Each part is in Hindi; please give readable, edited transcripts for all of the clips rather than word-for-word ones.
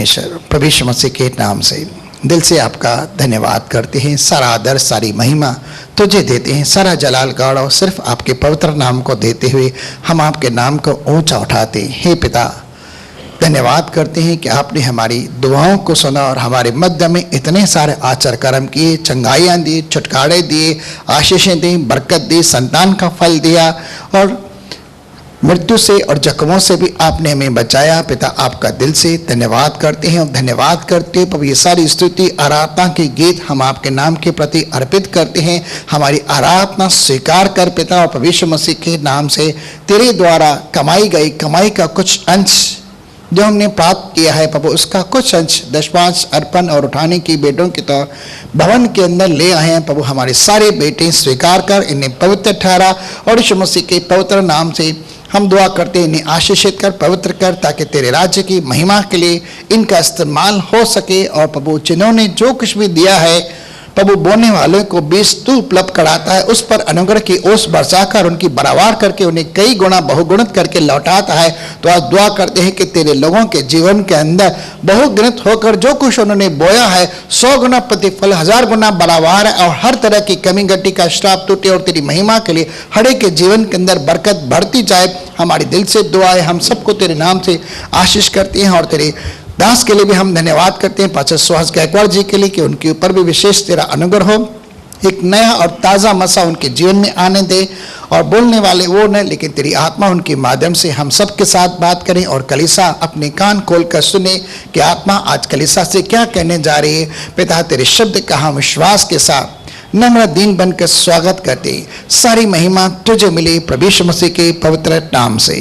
परमेश्वर प्रभु यीशु मसीह के नाम से दिल से आपका धन्यवाद करते हैं। सारा आदर सारी महिमा तुझे देते हैं, सारा जलाल गौरव सिर्फ आपके पवित्र नाम को देते हुए हम आपके नाम को ऊंचा उठाते हैं। हे पिता, धन्यवाद करते हैं कि आपने हमारी दुआओं को सुना और हमारे मध्य में इतने सारे आचार कर्म किए, चंगाइयाँ दी, छुटकारे दिए, आशीषें दी, बरकत दी, संतान का फल दिया और मृत्यु से और जख्मों से भी आपने हमें बचाया। पिता, आपका दिल से धन्यवाद करते हैं और धन्यवाद करते हैं। ये सारी स्तुति आराधना के गीत हम आपके नाम के प्रति अर्पित करते हैं। हमारी आराधना स्वीकार कर पिता, और प्रभु यीशु मसीह के नाम से तेरे द्वारा कमाई गई कमाई का कुछ अंश जो हमने प्राप्त किया है प्रभु, उसका कुछ अंश दशमांश अर्पण और उठाने की बेटों की तौर भवन के अंदर ले आए हैं प्रभु। हमारे सारे बेटे स्वीकार कर इन्हें पवित्र ठहरा और यीशु मसीह के पवित्र नाम से हम दुआ करते हैं, इन्हें आशीषित कर, पवित्र कर, ताकि तेरे राज्य की महिमा के लिए इनका इस्तेमाल हो सके। और प्रभु, जिन्होंने जो कुछ भी दिया है प्रभु, बोने वालों को बीज तू उपलब्ध कराता है, उस पर अनुग्रह की ओस बरसाकर उनकी बराबर करके उन्हें कई गुना बहुगुणित करके लौटाता है। तो आज दुआ करते हैं कि तेरे लोगों के जीवन के अंदर बहुगुणित होकर जो कुछ उन्होंने बोया है 100 गुना प्रतिफल 1000 गुना बराबर है, और हर तरह की कमी गटी का श्राप टूटे और तेरी महिमा के लिए हर एक के जीवन के अंदर बरकत बढ़ती जाए। हमारी दिल से दुआ है, हम सबको तेरे नाम से आशीष करते हैं। और तेरे दास के लिए भी हम धन्यवाद करते हैं, पास्टर सुहास गायकवाड़ जी के लिए, कि उनके ऊपर भी विशेष तेरा अनुग्रह हो, एक नया और ताज़ा मसा उनके जीवन में आने दे। और बोलने वाले वो न, लेकिन तेरी आत्मा उनके माध्यम से हम सब के साथ बात करें और कलीसा अपने कान खोल कर सुने कि आत्मा आज कलीसा से क्या कहने जा रही है। पिता, तेरे शब्द का हम विश्वास के साथ नम्र दीन बनकर स्वागत करते। सारी महिमा तुझे मिले प्रभु यीशु मसीह के पवित्र नाम से।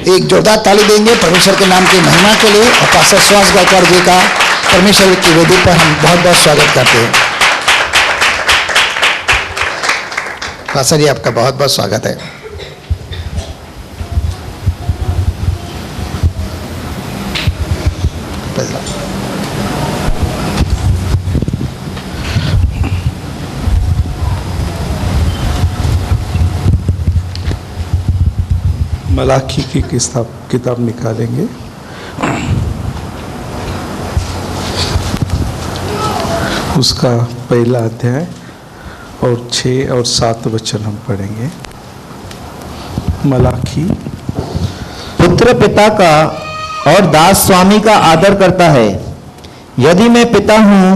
एक जोरदार ताली देंगे परमेश्वर के नाम की महिमा के लिए। और पास्टर सुहास गायकवाड़ जी का परमेश्वर की वेदी पर हम बहुत बहुत स्वागत करते हैं। पास्टर जी, आपका बहुत बहुत स्वागत है। मलाकी की किताब निकालेंगे। उसका पहला अध्याय और 6 और 7 वचन हम पढ़ेंगे। मलाकी। पुत्र पिता का और दास स्वामी का आदर करता है। यदि मैं पिता हूँ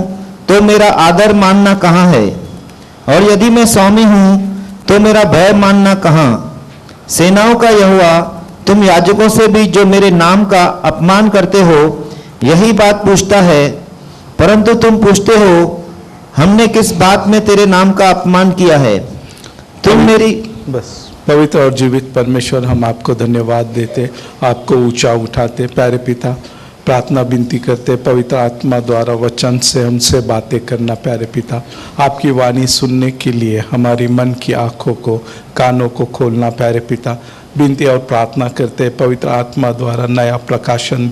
तो मेरा आदर मानना कहाँ है, और यदि मैं स्वामी हूँ तो मेरा भय मानना कहाँ। सेनाओं का यहोवा, तुम याजकों से भी जो मेरे नाम का अपमान करते हो यही बात पूछता है, परंतु तुम पूछते हो हमने किस बात में तेरे नाम का अपमान किया है। तुम मेरी बस पवित्र और जीवित परमेश्वर, हम आपको धन्यवाद देते, आपको ऊंचा उठाते। प्यारे पिता, प्रार्थना विनती करते पवित्र आत्मा द्वारा वचन से हमसे बातें करना। प्यारे पिता, आपकी वाणी सुनने के लिए हमारी मन की आंखों को, कानों को खोलना। प्यारे पिता, विनती और प्रार्थना करते पवित्र आत्मा द्वारा नया प्रकाशन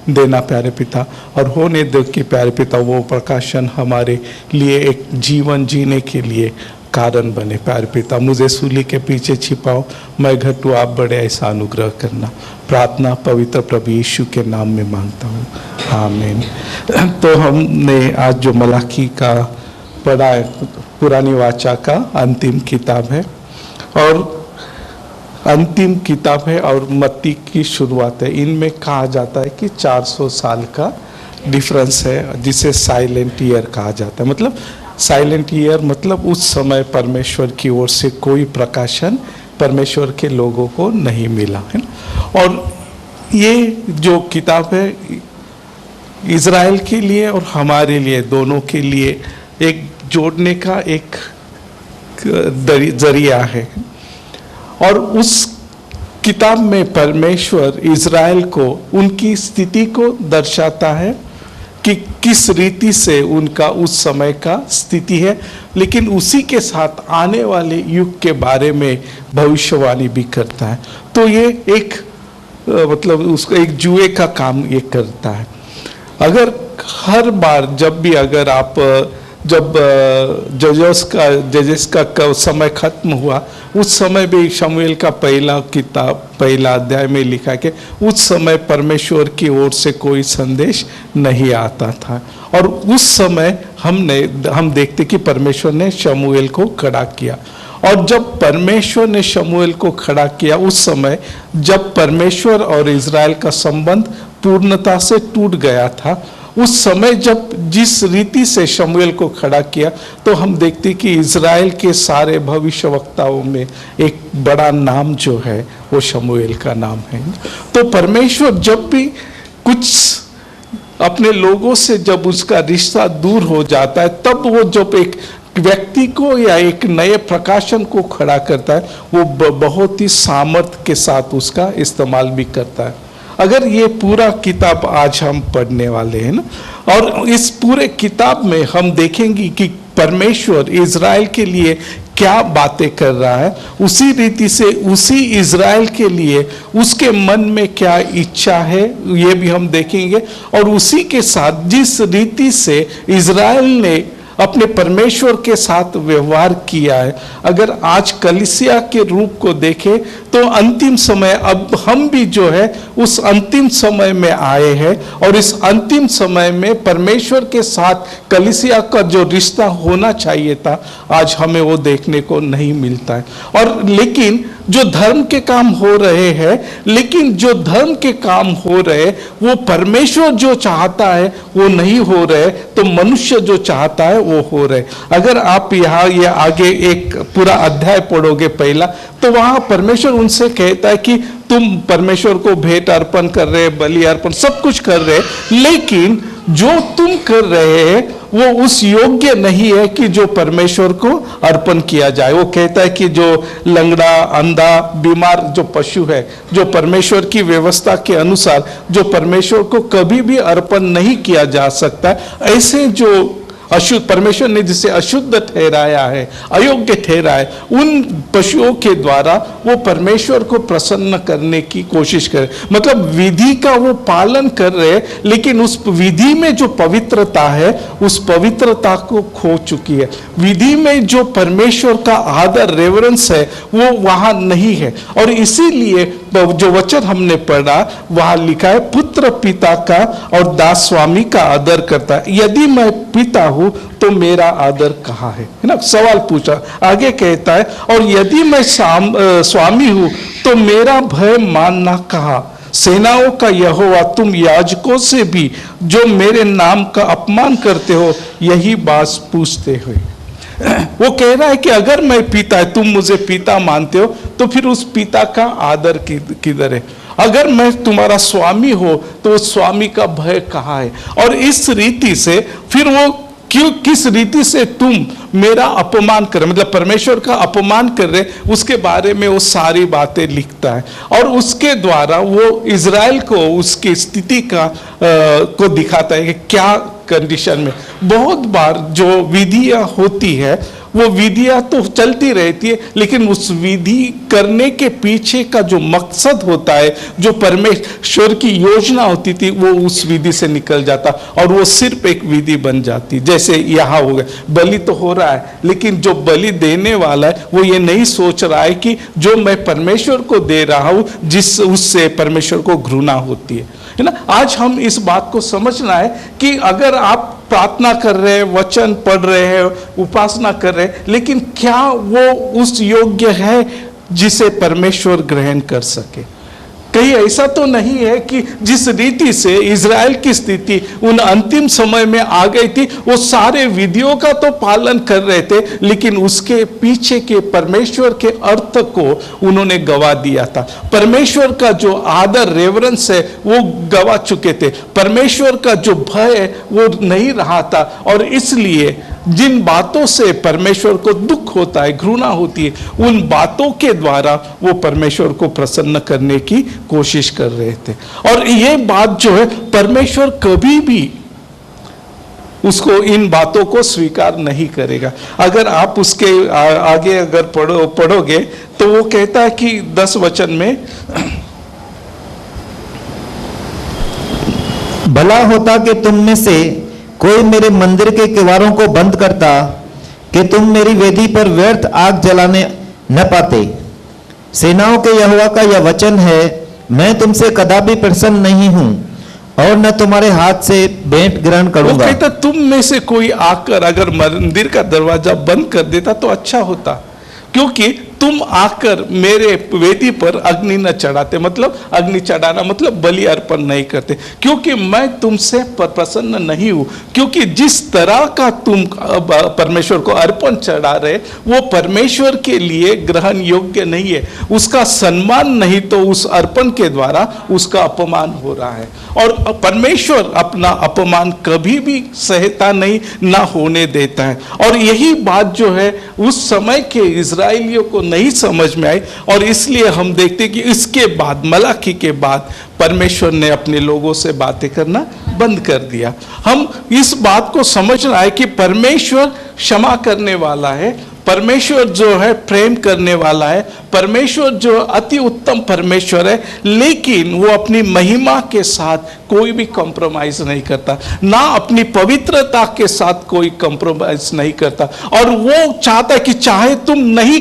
देना प्यारे पिता, और होने दो कि प्यारे पिता वो प्रकाशन हमारे लिए एक जीवन जीने के लिए कारण बने। प्यारे पिता, मुझे सूली के पीछे छिपाओ, मैं घटू आप बड़े, ऐसा अनुग्रह करना। प्रार्थना पवित्र प्रभु यीशु के नाम में मांगता हूँ, आमीन। तो हमने आज जो मलाकी का पढ़ा है, पुरानी वाचा का अंतिम किताब है और अंतिम किताब है और मत्ती की शुरुआत है। इनमें कहा जाता है कि 400 साल का डिफरेंस है, जिसे साइलेंट ईयर कहा जाता है। मतलब साइलेंट ईयर मतलब उस समय परमेश्वर की ओर से कोई प्रकाशन परमेश्वर के लोगों को नहीं मिला है। और ये जो किताब है इज़राइल के लिए और हमारे लिए, दोनों के लिए एक जोड़ने का एक जरिया है। और उस किताब में परमेश्वर इज़राइल को, उनकी स्थिति को दर्शाता है कि किस रीति से उनका उस समय का स्थिति है, लेकिन उसी के साथ आने वाले युग के बारे में भविष्यवाणी भी करता है। तो ये एक मतलब उसको एक जुए का काम ये करता है। अगर हर बार जब भी अगर आप जब जजेस का समय खत्म हुआ, उस समय भी शमूएल का पहला अध्याय में लिखा कि उस समय परमेश्वर की ओर से कोई संदेश नहीं आता था। और उस समय हम देखते कि परमेश्वर ने शमूएल को खड़ा किया। और जब परमेश्वर ने शमूएल को खड़ा किया, उस समय जब परमेश्वर और इज़राइल का संबंध पूर्णता से टूट गया था, उस समय जब जिस रीति से शमूएल को खड़ा किया, तो हम देखते कि इज़राइल के सारे भविष्यवक्ताओं में एक बड़ा नाम जो है वो शमूएल का नाम है। तो परमेश्वर जब भी कुछ अपने लोगों से जब उसका रिश्ता दूर हो जाता है, तब वो जब एक व्यक्ति को या एक नए प्रकाशन को खड़ा करता है, वो बहुत ही सामर्थ्य के साथ उसका इस्तेमाल भी करता है। अगर ये पूरा किताब आज हम पढ़ने वाले हैं ना, और इस पूरे किताब में हम देखेंगे कि परमेश्वर इज़राइल के लिए क्या बातें कर रहा है, उसी रीति से उसी इज़राइल के लिए उसके मन में क्या इच्छा है ये भी हम देखेंगे। और उसी के साथ जिस रीति से इज़राइल ने अपने परमेश्वर के साथ व्यवहार किया है, अगर आज कलीसिया के रूप को देखें तो अंतिम समय, अब हम भी जो है उस अंतिम समय में आए हैं, और इस अंतिम समय में परमेश्वर के साथ कलीसिया का जो रिश्ता होना चाहिए था, आज हमें वो देखने को नहीं मिलता है। और लेकिन जो धर्म के काम हो रहे हैं, लेकिन जो धर्म के काम हो रहे वो परमेश्वर जो चाहता है वो नहीं हो रहे, तो मनुष्य जो चाहता है वो हो रहे। अगर आप यहाँ ये आगे एक पूरा अध्याय पढ़ोगे पहला, तो वहां परमेश्वर उनसे कहता है कि तुम परमेश्वर को भेंट अर्पण कर रहे, बलि अर्पण सब कुछ कर रहे, लेकिन जो तुम कर रहे हैं वो उस योग्य नहीं है कि जो परमेश्वर को अर्पण किया जाए। वो कहता है कि जो लंगड़ा, अंधा, बीमार जो पशु है, जो परमेश्वर की व्यवस्था के अनुसार जो परमेश्वर को कभी भी अर्पण नहीं किया जा सकता, ऐसे जो अशुद्ध, परमेश्वर ने जिसे अशुद्ध ठहराया है, अयोग्य ठहराया है, उन पशुओं के द्वारा वो परमेश्वर को प्रसन्न करने की कोशिश करे। मतलब विधि का वो पालन कर रहे, लेकिन उस विधि में जो पवित्रता है, उस पवित्रता को खो चुकी है। विधि में जो परमेश्वर का आदर, रेवरेंस है, वो वहां नहीं है। और इसीलिए जो वचन हमने पढ़ा वहां लिखा है, पुत्र पिता का और दास स्वामी का आदर करता है। यदि मैं पिता हूं तो मेरा आदर कहाँ है ना, सवाल पूछा। आगे कहता है, और यदि मैं स्वामी हूं तो मेरा भय मानना कहाँ। सेनाओं का यहोवा, तुम याजकों से भी जो मेरे नाम का अपमान करते हो यही बात पूछते हुए। वो कह रहा है कि अगर मैं पिता है, तुम मुझे पिता मानते हो, तो फिर उस पिता का आदर किधर है। अगर मैं तुम्हारा स्वामी हो तो उस स्वामी का भय कहाँ है। और इस रीति से फिर वो किस रीति से तुम मेरा अपमान कर, मतलब परमेश्वर का अपमान कर रहे, उसके बारे में वो सारी बातें लिखता है। और उसके द्वारा वो इज़राइल को उसकी स्थिति को दिखाता है कि क्या कंडीशन में। बहुत बार जो विधियां होती है वो विधियां तो चलती रहती है, लेकिन उस विधि करने के पीछे का जो मकसद होता है, जो परमेश्वर की योजना होती थी, वो उस विधि से निकल जाता और वो सिर्फ एक विधि बन जाती। जैसे यहाँ हो गया, बलि तो हो रहा है, लेकिन जो बलि देने वाला है वो ये नहीं सोच रहा है कि जो मैं परमेश्वर को दे रहा हूँ, जिस उससे परमेश्वर को घृणा होती है ना। आज हम इस बात को समझना है कि अगर आप प्रार्थना कर रहे हैं, वचन पढ़ रहे हैं, उपासना कर रहे हैं, लेकिन क्या वो उस योग्य है जिसे परमेश्वर ग्रहण कर सके। कहीं ऐसा तो नहीं है कि जिस रीति से इज़राइल की स्थिति उन अंतिम समय में आ गई थी, वो सारे विधियों का तो पालन कर रहे थे, लेकिन उसके पीछे के परमेश्वर के अर्थ को उन्होंने गवा दिया था। परमेश्वर का जो आदर, रेवरेंस है, वो गवा चुके थे। परमेश्वर का जो भय है वो नहीं रहा था, और इसलिए जिन बातों से परमेश्वर को दुख होता है, घृणा होती है, उन बातों के द्वारा वो परमेश्वर को प्रसन्न करने की कोशिश कर रहे थे। और ये बात जो है, परमेश्वर कभी भी उसको, इन बातों को स्वीकार नहीं करेगा। अगर आप उसके आगे अगर पढ़ोगे तो वो कहता है कि 10 वचन में, भला होता कि तुम में से कोई मेरे मंदिर के किवाड़ों को बंद करता कि तुम मेरी वेदी पर व्यर्थ आग जलाने न पाते। सेनाओं के यहोवा का यह वचन है, मैं तुमसे कदापि प्रसन्न नहीं हूं और न तुम्हारे हाथ से भेंट ग्रहण वो करूंगा। कहता तुम में से कोई आकर अगर मंदिर का दरवाजा बंद कर देता तो अच्छा होता, क्योंकि तुम आकर मेरे वेदी पर अग्नि न चढ़ाते, मतलब अग्नि चढ़ाना मतलब बलि अर्पण नहीं करते, क्योंकि मैं तुमसे प्रसन्न नहीं हूं। क्योंकि जिस तरह का तुम परमेश्वर को अर्पण चढ़ा रहे वो परमेश्वर के लिए ग्रहण योग्य नहीं है, उसका सम्मान नहीं तो उस अर्पण के द्वारा उसका अपमान हो रहा है। और परमेश्वर अपना अपमान कभी भी सहता नहीं, ना होने देता है। और यही बात जो है उस समय के इजराइलियों को नहीं समझ में आई, और इसलिए हम देखते कि इसके बाद मलाकी के बाद परमेश्वर ने अपने लोगों से बातें करना बंद कर दिया। हम इस बात को समझना है कि परमेश्वर क्षमा करने वाला है, परमेश्वर जो है प्रेम करने वाला है, परमेश्वर जो अति उत्तम परमेश्वर है, लेकिन वो अपनी महिमा के साथ कोई भी कॉम्प्रोमाइज नहीं करता, ना अपनी पवित्रता के साथ कोई कॉम्प्रोमाइज नहीं करता। और वो चाहता है कि चाहे तुम नहीं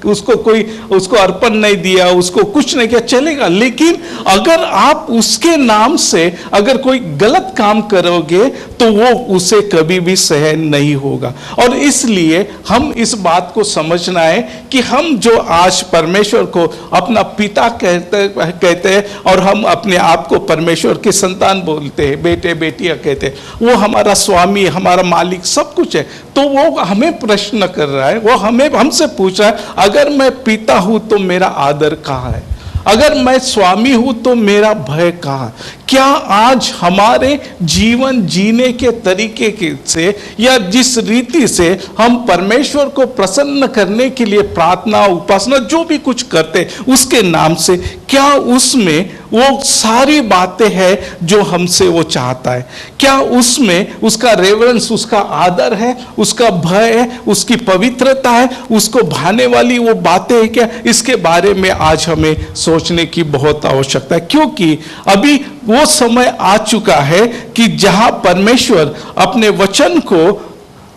उसको अर्पण नहीं दिया, उसको कुछ नहीं किया, चलेगा, लेकिन अगर आप उसके नाम से अगर कोई गलत काम करोगे तो वो उसे कभी भी सहन नहीं होगा। और इसलिए हम इस बात को समझना है कि हम जो आज परमेश्वर को अपना पिता कहते हैं और हम अपने आप को परमेश्वर की संतान बोलते हैं, बेटे बेटियां कहते हैं, वो हमारा स्वामी, हमारा मालिक सब कुछ है, तो वो हमें प्रश्न कर रहा है, वो हमसे पूछ रहा है अगर मैं पिता हूं तो मेरा आदर कहाँ है, अगर मैं स्वामी हूं तो मेरा भय कहाँ। क्या आज हमारे जीवन जीने के तरीके से या जिस रीति से हम परमेश्वर को प्रसन्न करने के लिए प्रार्थना उपासना जो भी कुछ करते उसके नाम से, क्या उसमें वो सारी बातें हैं जो हमसे वो चाहता है? क्या उसमें उसका रेवरेंस, उसका आदर है, उसका भय है, उसकी पवित्रता है, उसको भाने वाली वो बातें हैं क्या? इसके बारे में आज हमें सोचने की बहुत आवश्यकता है, क्योंकि अभी वो समय आ चुका है कि जहां परमेश्वर अपने वचन को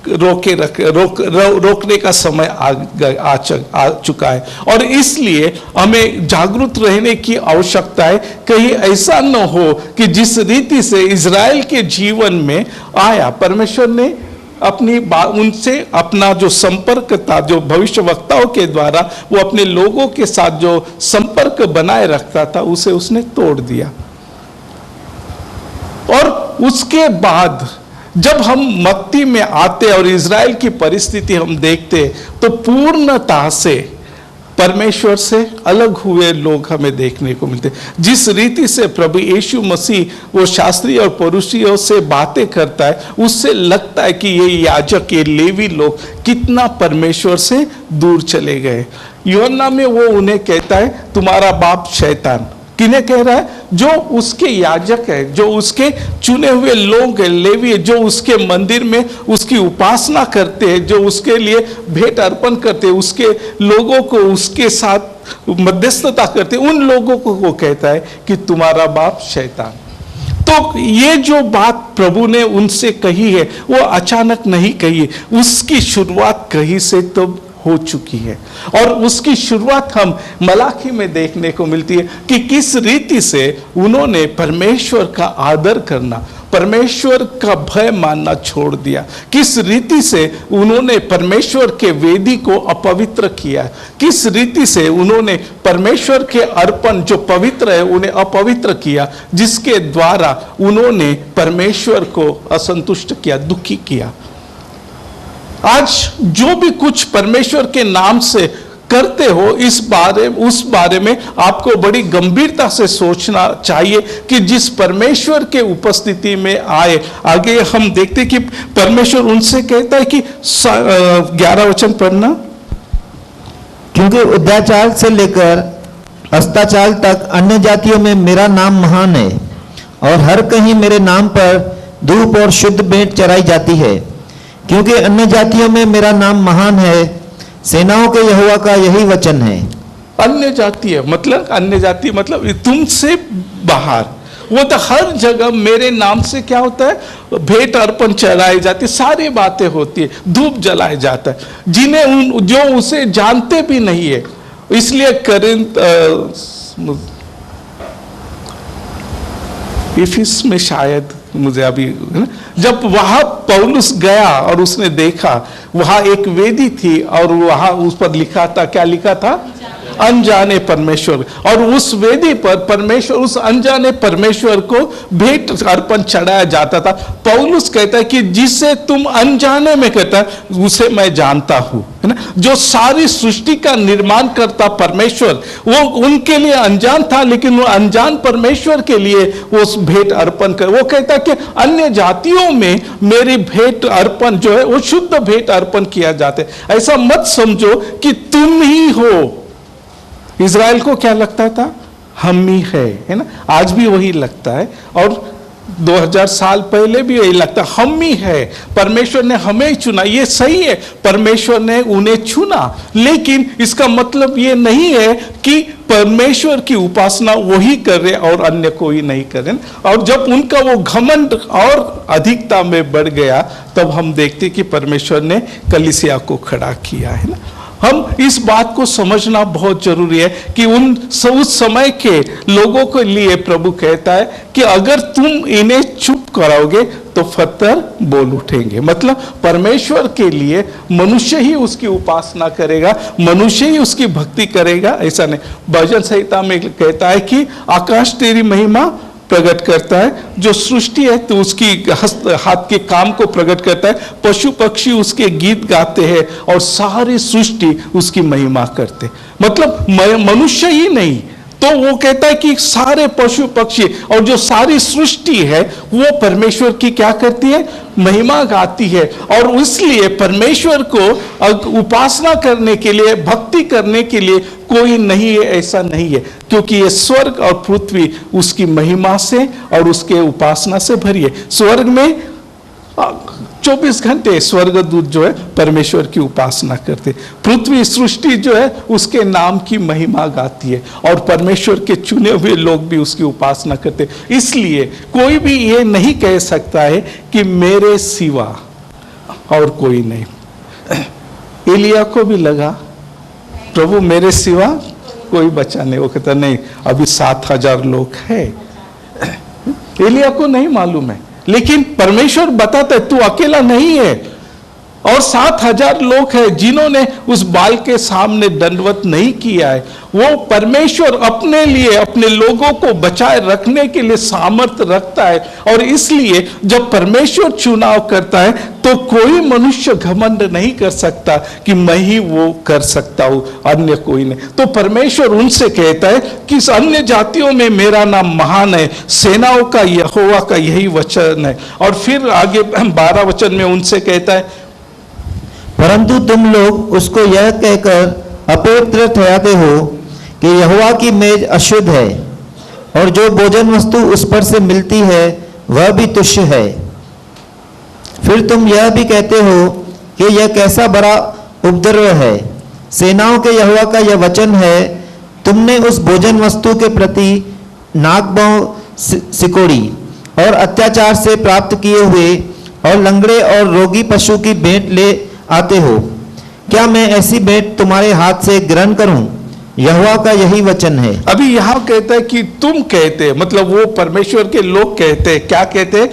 रोकने का समय आ चुका है। और इसलिए हमें जागरूक रहने की आवश्यकता है, कहीं ऐसा न हो कि जिस रीति से इजराइल के जीवन में आया, परमेश्वर ने अपनी उनसे अपना जो संपर्क था, जो भविष्यवक्ताओं के द्वारा वो अपने लोगों के साथ जो संपर्क बनाए रखता था, उसे उसने तोड़ दिया। और उसके बाद जब हम मत्ती में आते और इजराइल की परिस्थिति हम देखते तो पूर्णतः से परमेश्वर से अलग हुए लोग हमें देखने को मिलते। जिस रीति से प्रभु यीशु मसीह वो शास्त्री और फरीसियों से बातें करता है, उससे लगता है कि ये याजक, ये लेवी लोग कितना परमेश्वर से दूर चले गए। यूहन्ना में वो उन्हें कहता है तुम्हारा बाप शैतान। किन्हें कह रहा है? जो उसके याजक है, जो उसके चुने हुए लोग हैं, लेवी, जो उसके मंदिर में उसकी उपासना करते हैं, जो उसके लिए भेंट अर्पण करते हैं, उसके लोगों को उसके साथ मध्यस्थता करते हैं, उन लोगों को वो कहता है कि तुम्हारा बाप शैतान। तो ये जो बात प्रभु ने उनसे कही है वो अचानक नहीं कही है, उसकी शुरुआत कहीं से तो हो चुकी है। और उसकी शुरुआत हम मलाकी में देखने को मिलती है कि किस रीति से उन्होंने परमेश्वर का आदर करना, परमेश्वर का भय मानना छोड़ दिया, किस रीति से उन्होंने परमेश्वर के वेदी को अपवित्र किया, किस रीति से उन्होंने परमेश्वर के अर्पण जो पवित्र है उन्हें अपवित्र किया, जिसके द्वारा उन्होंने परमेश्वर को असंतुष्ट किया, दुखी किया। आज जो भी कुछ परमेश्वर के नाम से करते हो, उस बारे में आपको बड़ी गंभीरता से सोचना चाहिए कि जिस परमेश्वर के उपस्थिति में आए। आगे हम देखते कि परमेश्वर उनसे कहता है कि 11 वचन पढ़ना, क्योंकि उद्याचार से लेकर अस्ताचाल तक अन्य जातियों में मेरा नाम महान है और हर कहीं मेरे नाम पर धूप और शुद्ध भेंट चढ़ाई जाती है। क्योंकि अन्य जातियों में मेरा नाम महान है, सेनाओं के यहोवा का यही वचन है। अन्य जाति है मतलब, अन्य जाति मतलब तुमसे बाहर, वो तो हर जगह मेरे नाम से क्या होता है, भेंट अर्पण चढ़ाई जाती, सारी बातें होती है, धूप जलाया जाता है, जिन्हें जो उसे जानते भी नहीं है। इसलिए करिंथ इफिस में शायद मुझे अभी, जब वहां पौलुस गया और उसने देखा वहां एक वेदी थी और वहां उस पर लिखा था, क्या लिखा था, अनजाने परमेश्वर, और उस वेदी पर परमेश्वर, उस अनजाने परमेश्वर को भेंट अर्पण चढ़ाया जाता था। पौलुस कहता है कि जिसे तुम अनजाने में कहता है उसे मैं जानता हूं, है ना। जो सारी सृष्टि का निर्माण करता परमेश्वर, वो उनके लिए अनजान था, लेकिन वो अनजान परमेश्वर के लिए वो उस भेंट अर्पण कर, वो कहता है कि अन्य जातियों में मेरी भेंट अर्पण जो है वो शुद्ध भेंट अर्पण किया जाता है। ऐसा मत समझो कि तुम ही हो। इज़राइल को क्या लगता था, हम ही है ना। आज भी वही लगता है और 2000 साल पहले भी यही लगता, हम ही है, परमेश्वर ने हमें ही चुना। ये सही है, परमेश्वर ने उन्हें चुना, लेकिन इसका मतलब ये नहीं है कि परमेश्वर की उपासना वही कर रहे और अन्य कोई नहीं कर रहे। और जब उनका वो घमंड और अधिकता में बढ़ गया, तब हम देखते कि परमेश्वर ने कलीसिया को खड़ा किया, है ना। हम इस बात को समझना बहुत जरूरी है कि उस समय के लोगों के लिए प्रभु कहता है कि अगर तुम इन्हें चुप कराओगे तो पत्थर बोल उठेंगे। मतलब परमेश्वर के लिए मनुष्य ही उसकी उपासना करेगा, मनुष्य ही उसकी भक्ति करेगा, ऐसा नहीं। भजन संहिता में कहता है कि आकाश तेरी महिमा प्रकट करता है, जो सृष्टि है तो उसकी हाथ के काम को प्रकट करता है, पशु पक्षी उसके गीत गाते हैं और सारी सृष्टि उसकी महिमा करते। मतलब मनुष्य ही नहीं, तो वो कहता है कि सारे पशु पक्षी और जो सारी सृष्टि है वो परमेश्वर की क्या करती है, महिमा गाती है। और इसलिए परमेश्वर को उपासना करने के लिए, भक्ति करने के लिए कोई नहीं है, ऐसा नहीं है, क्योंकि ये स्वर्ग और पृथ्वी उसकी महिमा से और उसके उपासना से भरी है। स्वर्ग में 24 घंटे स्वर्गदूत जो है परमेश्वर की उपासना करते, पृथ्वी सृष्टि जो है उसके नाम की महिमा गाती है और परमेश्वर के चुने हुए लोग भी उसकी उपासना करते। इसलिए कोई भी ये नहीं कह सकता है कि मेरे सिवा और कोई नहीं। एलिया को भी लगा प्रभु मेरे सिवा कोई बचा नहीं, वो कहता नहीं अभी 7000 लोग हैं। एलिया को नहीं मालूम है, लेकिन परमेश्वर बताता है तू अकेला नहीं है, और 7000 लोग हैं जिन्होंने उस बाल के सामने दंडवत नहीं किया है। वो परमेश्वर अपने लिए, अपने लोगों को बचाए रखने के लिए सामर्थ्य रखता है, और इसलिए जब परमेश्वर चुनाव करता है तो कोई मनुष्य घमंड नहीं कर सकता कि मैं ही वो कर सकता हूं, अन्य कोई नहीं। तो परमेश्वर उनसे कहता है कि अन्य जातियों में मेरा नाम महान है, सेनाओं का यहोवा का यही वचन है। और फिर आगे 12 वचन में उनसे कहता है, परंतु तुम लोग उसको यह कहकर अपवित्र ठहराते हो कि यहोवा की मेज अशुद्ध है, और जो भोजन वस्तु उस पर से मिलती है वह भी तुच्छ है। फिर तुम यह भी कहते हो कि यह कैसा बड़ा उपद्रव है। सेनाओं के यहोवा का यह वचन है, तुमने उस भोजन वस्तु के प्रति नाक भौं सिकोड़ी और अत्याचार से प्राप्त किए हुए और लंगड़े और रोगी पशु की भेंट ले आते हो। क्या मैं ऐसी भेंट तुम्हारे हाथ से ग्रहण करूं? यहोवा का यही वचन है। अभी यहां कहता है कि तुम कहते, मतलब वो परमेश्वर के लोग कहते, क्या कहते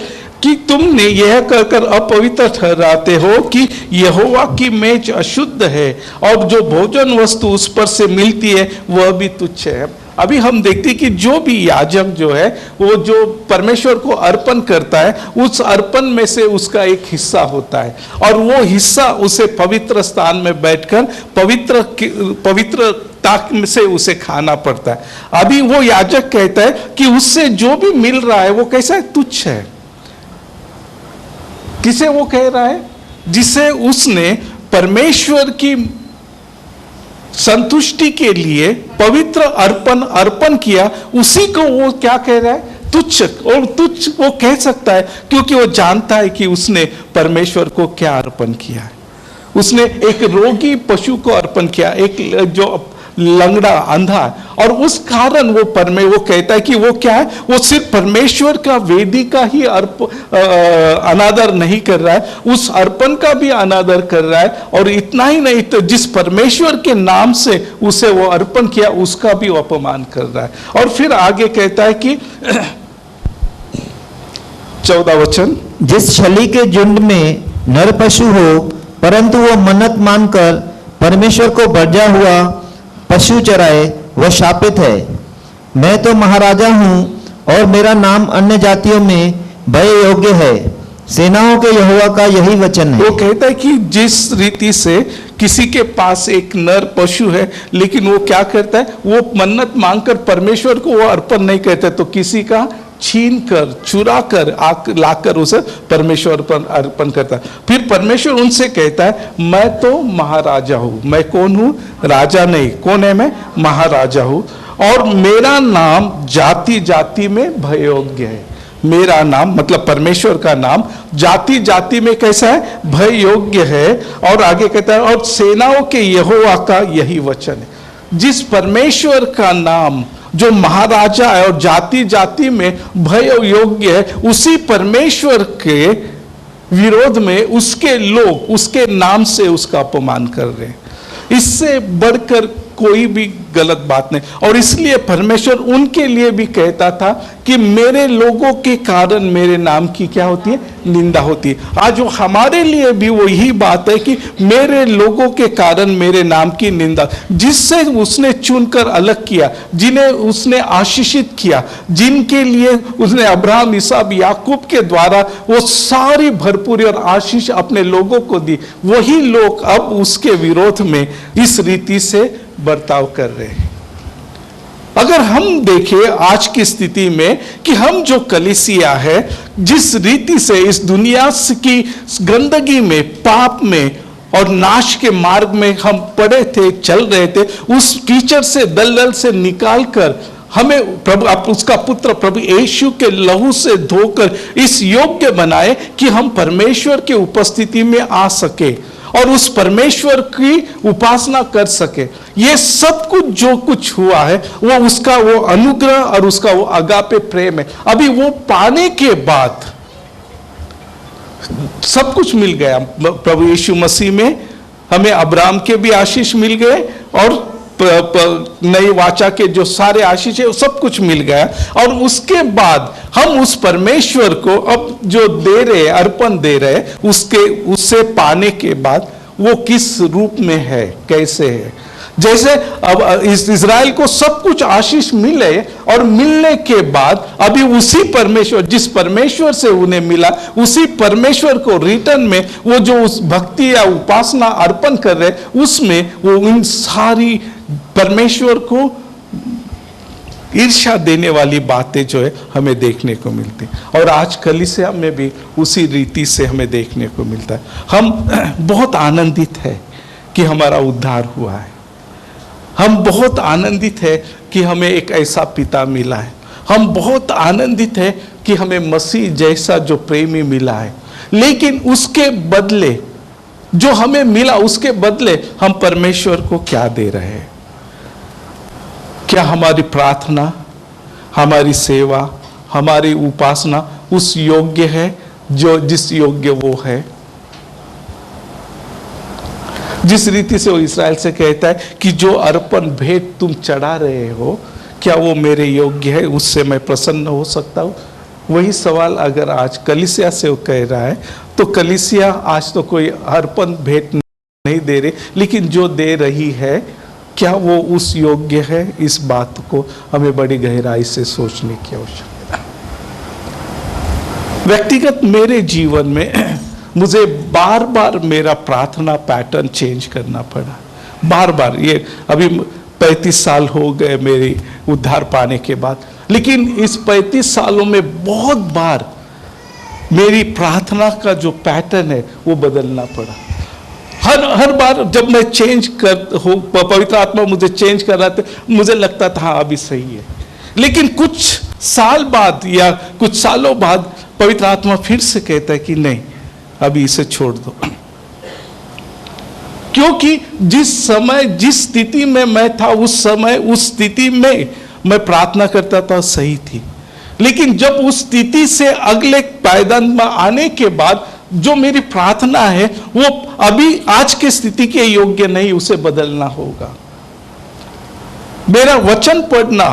कि तुमने यह कहकर अपवित्र ठहराते हो कि यहोवा की मेज अशुद्ध है और जो भोजन वस्तु उस पर से मिलती है वह भी तुच्छ है। अभी हम देखते हैं कि जो भी याजक जो है वो जो परमेश्वर को अर्पण करता है, उस अर्पण में से उसका एक हिस्सा होता है, और वो हिस्सा उसे पवित्र स्थान में बैठकर पवित्रता से उसे खाना पड़ता है। अभी वो याजक कहता है कि उससे जो भी मिल रहा है वो कैसा है, तुच्छ है। किसे वो कह रहा है? जिसे उसने परमेश्वर की संतुष्टि के लिए पवित्र अर्पण किया, उसी को वो क्या कह रहा है, तुच्छ। और तुच्छ वो कह सकता है क्योंकि वो जानता है कि उसने परमेश्वर को क्या अर्पण किया है। उसने एक रोगी पशु को अर्पण किया, एक जो लंगड़ा, अंधा है, और उस कारण वो कहता है कि वो क्या है, वो सिर्फ परमेश्वर का वेदी का ही अनादर नहीं कर रहा है, उस अर्पण का भी अनादर कर रहा है, और इतना ही नहीं तो जिस परमेश्वर के नाम से उसे वो अर्पण किया उसका भी अपमान कर रहा है। और फिर आगे कहता है कि 14 वचन, जिस छली के झुंड में नर पशु हो परंतु वो मन्नत मानकर परमेश्वर को बर्जा हुआ पशु चराए, वह शापित है। मैं तो महाराजा हूँ और मेरा नाम अन्य जातियों में भय योग्य है। सेनाओं के यहोवा का यही वचन है। वो कहता है कि जिस रीति से किसी के पास एक नर पशु है, लेकिन वो क्या करता है, वो मन्नत मांगकर परमेश्वर को वो अर्पण नहीं करता, तो किसी का छीन कर, चुरा कर लाकर उसे परमेश्वर पर अर्पण करता है। फिर परमेश्वर उनसे कहता है, मैं तो महाराजा हूं। मैं कौन हूं? राजा नहीं। कौन है मैं? महाराजा हूं, और मेरा नाम जाति जाति में भययोग्य है। मेरा नाम मतलब परमेश्वर का नाम जाति जाति में कैसा है? भय योग्य है। और आगे कहता है, और सेनाओं के यहोवा का यही वचन है। जिस परमेश्वर का नाम जो महाराजा है और जाति जाति में भय योग्य है, उसी परमेश्वर के विरोध में उसके लोग उसके नाम से उसका अपमान कर रहे हैं। इससे बढ़कर कोई भी गलत बात नहीं। और इसलिए परमेश्वर उनके लिए भी कहता था कि मेरे लोगों के कारण मेरे नाम की क्या होती है? निंदा होती है। आज वो हमारे लिए भी वो यही बात है कि मेरे लोगों के कारण मेरे नाम की निंदा, जिससे उसने चुनकर अलग किया, जिन्हें उसने आशीषित किया, जिनके लिए उसने अब्राहम, इसहाक, याकूब के द्वारा वो सारी भरपूरी और आशीष अपने लोगों को दी, वही लोग अब उसके विरोध में इस रीति से बर्ताव कर रहे हैं। अगर हम देखें आज की स्थिति में कि हम जो कलीसिया है, जिस रीति से इस दुनिया की गंदगी में, पाप में और नाश के मार्ग में हम पड़े थे, चल रहे थे, उस कीचड़ से, दलदल से निकालकर हमें प्रभु, उसका पुत्र प्रभु यीशु के लहू से धोकर इस योग्य बनाए कि हम परमेश्वर के उपस्थिति में आ सके और उस परमेश्वर की उपासना कर सके। ये सब कुछ जो कुछ हुआ है वो उसका वो अनुग्रह और उसका वो अगापे प्रेम है। अभी वो पाने के बाद सब कुछ मिल गया। प्रभु यीशु मसीह में हमें अब्राहम के भी आशीष मिल गए और नई वाचा के जो सारे आशीष है सब कुछ मिल गया। और उसके बाद हम उस परमेश्वर को अब जो दे रहे, अर्पण दे रहे, उससे पाने के बाद वो किस रूप में है, कैसे है। जैसे अब इज़राइल को सब कुछ आशीष मिले और मिलने के बाद अभी उसी परमेश्वर, जिस परमेश्वर से उन्हें मिला, उसी परमेश्वर को रिटर्न में वो जो उस भक्ति या उपासना अर्पण कर रहे, उसमें वो इन सारी परमेश्वर को ईर्ष्या देने वाली बातें जो है हमें देखने को मिलती। और आज कलीसिया में भी उसी रीति से हमें देखने को मिलता है। हम बहुत आनंदित है कि हमारा उद्धार हुआ है। हम बहुत आनंदित है कि हमें एक ऐसा पिता मिला है। हम बहुत आनंदित है कि हमें मसीह जैसा जो प्रेमी मिला है। लेकिन उसके बदले जो हमें मिला, उसके बदले हम परमेश्वर को क्या दे रहे हैं? क्या हमारी प्रार्थना, हमारी सेवा, हमारी उपासना उस योग्य है जो जिस योग्य वो है? जिस रीति से वो इस्राएल से कहता है कि जो अर्पण भेंट तुम चढ़ा रहे हो, क्या वो मेरे योग्य है, उससे मैं प्रसन्न हो सकता हूँ? वही सवाल अगर आज कलीसिया से वो कह रहा है, तो कलीसिया आज तो कोई अर्पण भेंट नहीं दे रही, लेकिन जो दे रही है क्या वो उस योग्य है? इस बात को हमें बड़ी गहराई से सोचने की आवश्यकता है। व्यक्तिगत मेरे जीवन में मुझे बार बार मेरा प्रार्थना पैटर्न चेंज करना पड़ा, बार बार। ये अभी 35 साल हो गए मेरी उद्धार पाने के बाद, लेकिन इस 35 सालों में बहुत बार मेरी प्रार्थना का जो पैटर्न है वो बदलना पड़ा। हर बार जब मैं चेंज पवित्र आत्मा मुझे चेंज कर रहा था, मुझे लगता था हाँ अभी सही है। लेकिन कुछ साल बाद या कुछ सालों बाद पवित्र आत्मा फिर से कहता है कि नहीं, अभी इसे छोड़ दो। क्योंकि जिस समय जिस स्थिति में मैं था उस समय उस स्थिति में मैं प्रार्थना करता था सही थी, लेकिन जब उस स्थिति से अगले पायदान में आने के बाद जो मेरी प्रार्थना है वो अभी आज की स्थिति के योग्य नहीं, उसे बदलना होगा। मेरा वचन पढ़ना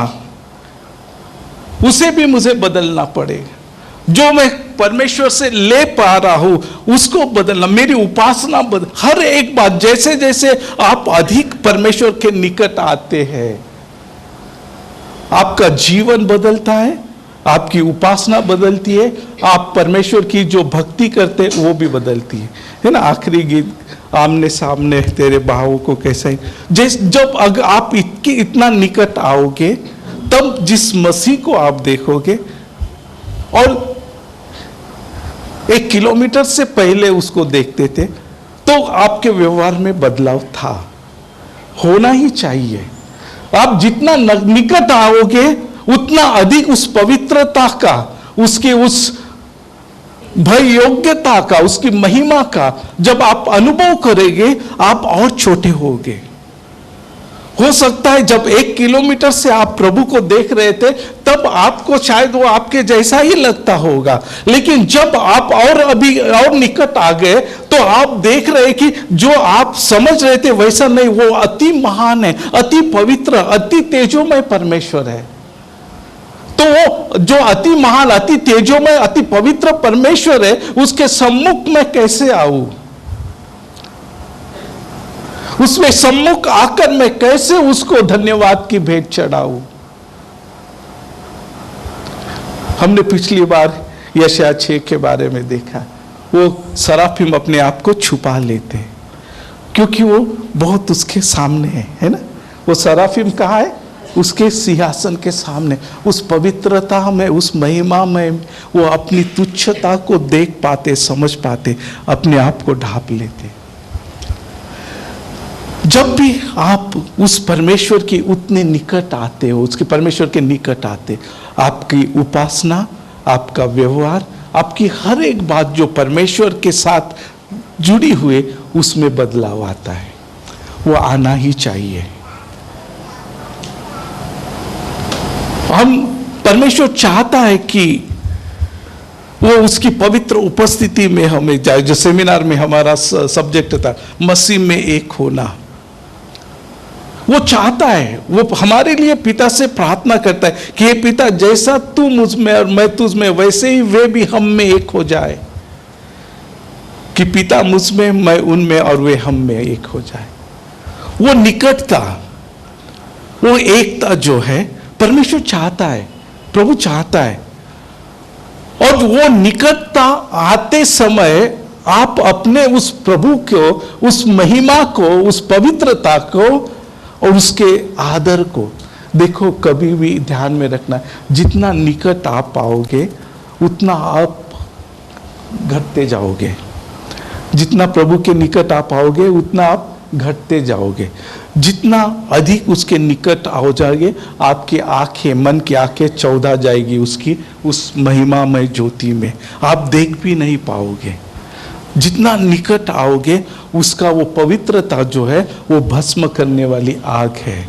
उसे भी मुझे बदलना पड़ेगा। जो मैं परमेश्वर से ले पा रहा हूं उसको बदलना, मेरी उपासना बदल, हर एक बात जैसे जैसे आप अधिक परमेश्वर के निकट आते हैं आपका जीवन बदलता है, आपकी उपासना बदलती है, आप परमेश्वर की जो भक्ति करते हैं वो भी बदलती है ना। आखिरी गीत आमने सामने तेरे बाहों को कैसा ही, जब अगर आप इतना निकट आओगे तब जिस मसीह को आप देखोगे और 1 किलोमीटर से पहले उसको देखते थे तो आपके व्यवहार में बदलाव था, होना ही चाहिए। आप जितना निकट आओगे उतना अधिक उस पवित्रता का, उसके उस भय योग्यता का, उसकी महिमा का जब आप अनुभव करेंगे आप और छोटे होगे। हो सकता है जब 1 किलोमीटर से आप प्रभु को देख रहे थे तब आपको शायद वो आपके जैसा ही लगता होगा, लेकिन जब आप और अभी और निकट आ गए तो आप देख रहे कि जो आप समझ रहे थे वैसा नहीं, वो अति महान है, अति पवित्र, अति तेजोमय परमेश्वर है। तो वो जो अति महान, अति तेजोमय, अति पवित्र परमेश्वर है उसके सम्मुख में कैसे आऊं, उसमें सम्मुख आकर मैं कैसे उसको धन्यवाद की भेंट चढ़ाऊं। हमने पिछली बार यशायाह 6 के बारे में देखा, वो सराफिम अपने आप को छुपा लेते हैं क्योंकि वो बहुत उसके सामने है ना। वो सराफिम कहाँ है? उसके सिंहासन के सामने, उस पवित्रता में, उस महिमा में वो अपनी तुच्छता को देख पाते, समझ पाते, अपने आप को ढांप लेते। जब भी आप उस परमेश्वर के उतने निकट आते हो, उसके परमेश्वर के निकट आते, आपकी उपासना, आपका व्यवहार, आपकी हर एक बात जो परमेश्वर के साथ जुड़ी हुई उसमें बदलाव आता है। वो आना ही चाहिए। हम परमेश्वर चाहता है कि वो उसकी पवित्र उपस्थिति में हमें जाए। जो सेमिनार में हमारा सब्जेक्ट था मसीह में एक होना, वो चाहता है, वो हमारे लिए पिता से प्रार्थना करता है कि हे पिता जैसा तू मुझ में और मैं तुझ में वैसे ही वे भी हम में एक हो जाए, कि पिता मुझ में, मैं उनमें और वे हम में एक हो जाए। वो निकटता, वो एकता जो है परमेश्वर चाहता है, प्रभु चाहता है। और वो निकटता आते समय आप अपने उस प्रभु को, उस महिमा को, उस पवित्रता को और उसके आदर को देखो। कभी भी ध्यान में रखना, जितना निकट आप पाओगे उतना आप घटते जाओगे। जितना प्रभु के निकट आप आओगे उतना आप घटते जाओगे। जितना अधिक उसके निकट हो जाएंगे आपकी आंखें, मन की आंखें चौधा जाएगी उसकी उस महिमामय ज्योति में, आप देख भी नहीं पाओगे। जितना निकट आओगे उसका वो पवित्रता जो है वो भस्म करने वाली आग है,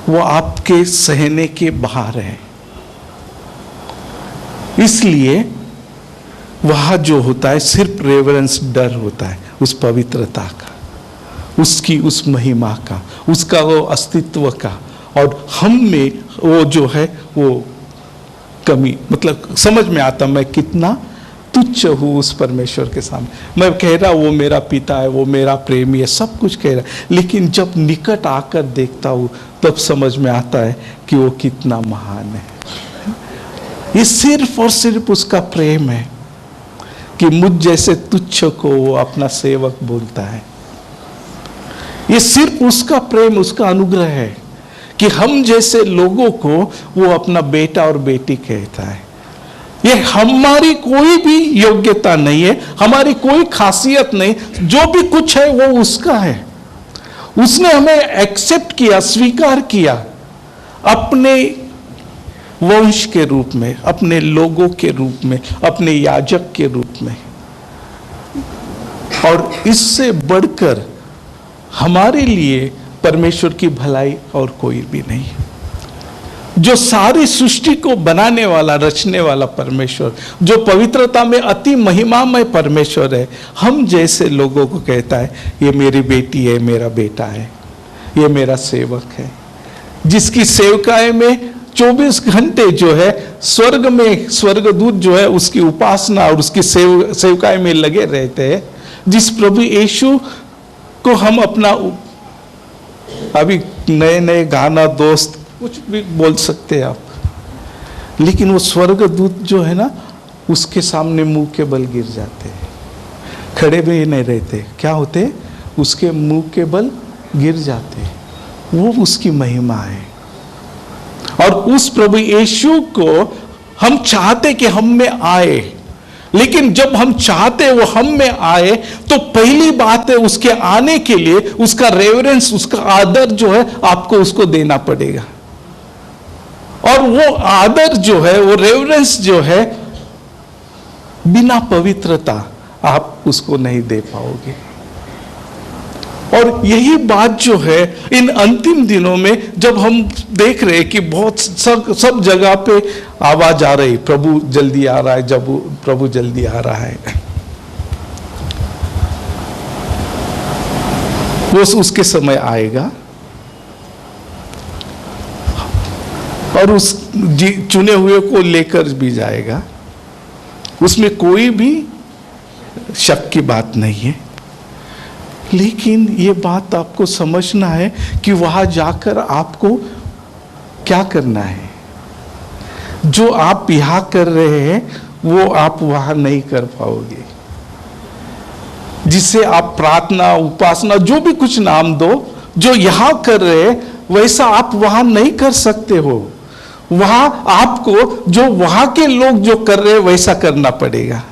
वो आपके सहने के बाहर है। इसलिए वहां जो होता है सिर्फ रेवरेंस, डर होता है उस पवित्रता का, उसकी उस महिमा का, उसका वो अस्तित्व का। और हम में वो जो है वो कमी, मतलब समझ में आता मैं कितना तुच्छ हूँ उस परमेश्वर के सामने। मैं कह रहा वो मेरा पिता है, वो मेरा प्रेमी है, सब कुछ कह रहा, लेकिन जब निकट आकर देखता हूँ तब समझ में आता है कि वो कितना महान है। ये सिर्फ और सिर्फ उसका प्रेम है कि मुझ जैसे तुच्छ को वो अपना सेवक बोलता है। ये सिर्फ उसका प्रेम, उसका अनुग्रह है कि हम जैसे लोगों को वो अपना बेटा और बेटी कहता है। ये हमारी कोई भी योग्यता नहीं है, हमारी कोई खासियत नहीं, जो भी कुछ है वो उसका है। उसने हमें एक्सेप्ट किया, स्वीकार किया अपने वंश के रूप में, अपने लोगों के रूप में, अपने याजक के रूप में। और इससे बढ़कर हमारे लिए परमेश्वर की भलाई और कोई भी नहीं है। जो सारी सृष्टि को बनाने वाला, रचने वाला परमेश्वर, जो पवित्रता में अति महिमामय परमेश्वर है, हम जैसे लोगों को कहता है ये मेरी बेटी है, मेरा बेटा है, ये मेरा सेवक है, जिसकी सेवकाई में 24 घंटे जो है स्वर्ग में स्वर्गदूत जो है उसकी उपासना और उसकी सेवकाई में लगे रहते हैं, जिस प्रभु यीशु को हम अपना, अभी नए नए गाना दोस्त कुछ भी बोल सकते हैं आप, लेकिन वो स्वर्गदूत जो है ना उसके सामने मुंह के बल गिर जाते हैं, खड़े भी नहीं रहते, क्या होते, उसके मुंह के बल गिर जाते हैं। वो उसकी महिमा है। और उस प्रभु यीशु को हम चाहते कि हम में आए, लेकिन जब हम चाहते वो हम में आए तो पहली बात है उसके आने के लिए उसका रेवरेंस, उसका आदर जो है आपको उसको देना पड़ेगा। और वो आदर जो है, वो रेवरेंस जो है, बिना पवित्रता आप उसको नहीं दे पाओगे। और यही बात जो है इन अंतिम दिनों में जब हम देख रहे हैं कि बहुत सब जगह पे आवाज आ रही, प्रभु जल्दी आ रहा है, जब प्रभु जल्दी आ रहा है, वो उसके समय आएगा और उस चुने हुए को लेकर भी जाएगा, उसमें कोई भी शक की बात नहीं है। लेकिन ये बात आपको समझना है कि वहां जाकर आपको क्या करना है। जो आप यहां कर रहे हैं वो आप वहां नहीं कर पाओगे। जिसे आप प्रार्थना, उपासना, जो भी कुछ नाम दो, जो यहां कर रहे हैं वैसा आप वहां नहीं कर सकते हो। वहां आपको जो वहां के लोग जो कर रहे हैं वैसा करना पड़ेगा।